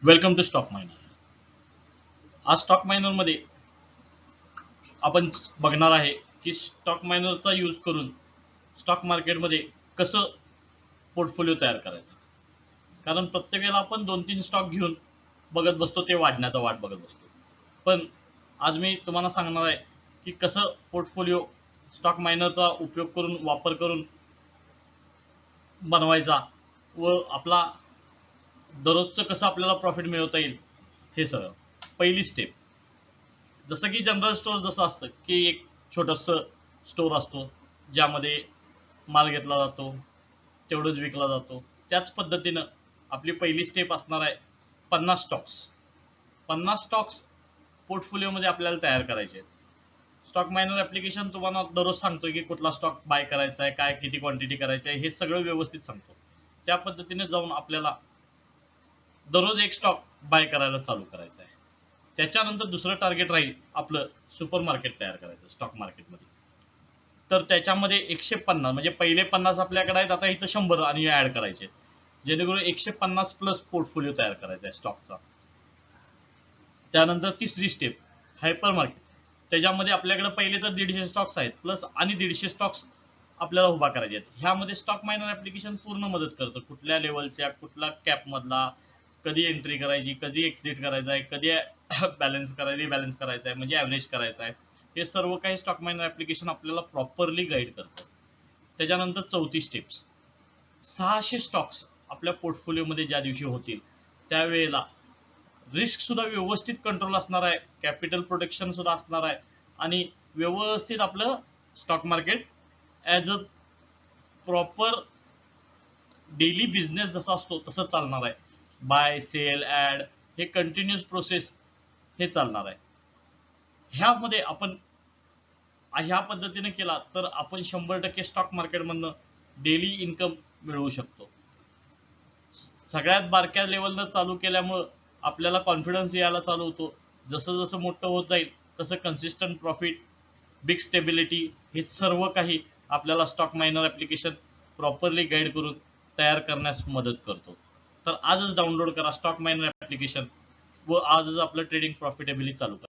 Welcome to Stock Miner. आज Stock Miner मध्ये आपण बघणार आहे की स्टॉक मायनरचा यूज करून स्टॉक मार्केटमध्ये कसं पोर्टफोलिओ तयार करायचा. कारण प्रत्येक वेळेला आपण 2-3 स्टॉक घेऊन बघत बसतो, ते वाढण्याचा वाट बघत बसतो. पण आज मी तुम्हाला सांगणार आहे की कसं पोर्टफोलिओ स्टॉक मायनरचा उपयोग करून वापर करून बनवायचा व आपला दररोजचं कसं आपल्याला प्रॉफिट मिळवता येईल हे सगळं. पहिली स्टेप, जसं की जनरल स्टोअर जसं असतं की एक छोटस स्टोअर असतो ज्यामध्ये माल घेतला जातो, तेवढंच विकला जातो. त्याच पद्धतीनं आपली पहिली स्टेप असणार आहे 50 स्टॉक्स. 50 स्टॉक्स पोर्टफोलिओमध्ये आपल्याला तयार करायचे आहेत. स्टॉक मायनर ऍप्लिकेशन तुम्हाला दररोज सांगतोय की कुठला स्टॉक बाय करायचा आहे, काय किती क्वांटिटी करायची आहे, हे सगळं व्यवस्थित सांगतो. त्या पद्धतीने जाऊन आपल्याला दररोज एक स्टॉक बाय करायला चालू करायचं आहे. त्याच्यानंतर दुसरं टार्गेट राहील आपलं सुपर मार्केट तयार करायचं स्टॉक मार्केटमध्ये. तर त्याच्यामध्ये 150 म्हणजे पहिले 50 आपल्याकडे आहेत, आता इथं 100 आणि ऍड करायचे, जेणेकरून 150 प्लस पोर्टफोलिओ तयार करायचा आहे स्टॉकचा. त्यानंतर तिसरी स्टेप हायपर मार्केट. त्याच्यामध्ये आपल्याकडे पहिले तर 150 स्टॉक्स आहेत प्लस आणि 150 स्टॉक्स आपल्याला उभा करायचे आहेत. ह्यामध्ये स्टॉक मायनर ऍप्लिकेशन पूर्ण मदत करतं. कुठल्या लेवलच्या, कुठला कॅप मधला, कधी एंट्री करायची, कधी एक्झिट करायचा आहे, कधी बॅलन्स करायचा, रिबॅलन्स करायचा आहे, म्हणजे ऍव्हरेज करायचा आहे, हे सर्व काही स्टॉक मायनर ऍप्लिकेशन आपल्याला प्रॉपरली गाईड करतं. त्याच्यानंतर चौथी स्टेप्स, 600 स्टॉक्स आपल्या पोर्टफोलिओमध्ये ज्या दिवशी होतील त्यावेळेला रिस्क सुद्धा व्यवस्थित कंट्रोल असणार आहे, कॅपिटल प्रोटेक्शन सुद्धा असणार आहे आणि व्यवस्थित आपलं stock market as a proper daily business जसा असतो तसं चालणार आहे. बाय सेल ऍड हे कंटिन्युअस प्रोसेस हे चालणार आहे. ह्यामध्ये आपण ह्या पद्धतीने केला तर आपण 100% स्टॉक मार्केटमधनं डेली इन्कम मिळवू शकतो. सगळ्यात बारक्या लेवलनं चालू केल्यामुळं आपल्याला कॉन्फिडन्स यायला चालू होतो. जसं जसं मोठं होत जाईल तसं कन्सिस्टंट प्रॉफिट, बिग स्टेबिलिटी, हे सर्व काही आपल्याला stock minor application properly guide करून तयार करण्यास मदत करतो. तर आजच डाउनलोड करा स्टॉक मायनर ऍप्लिकेशन व आजच आपलं ट्रेडिंग प्रॉफिटेबली चालू करा.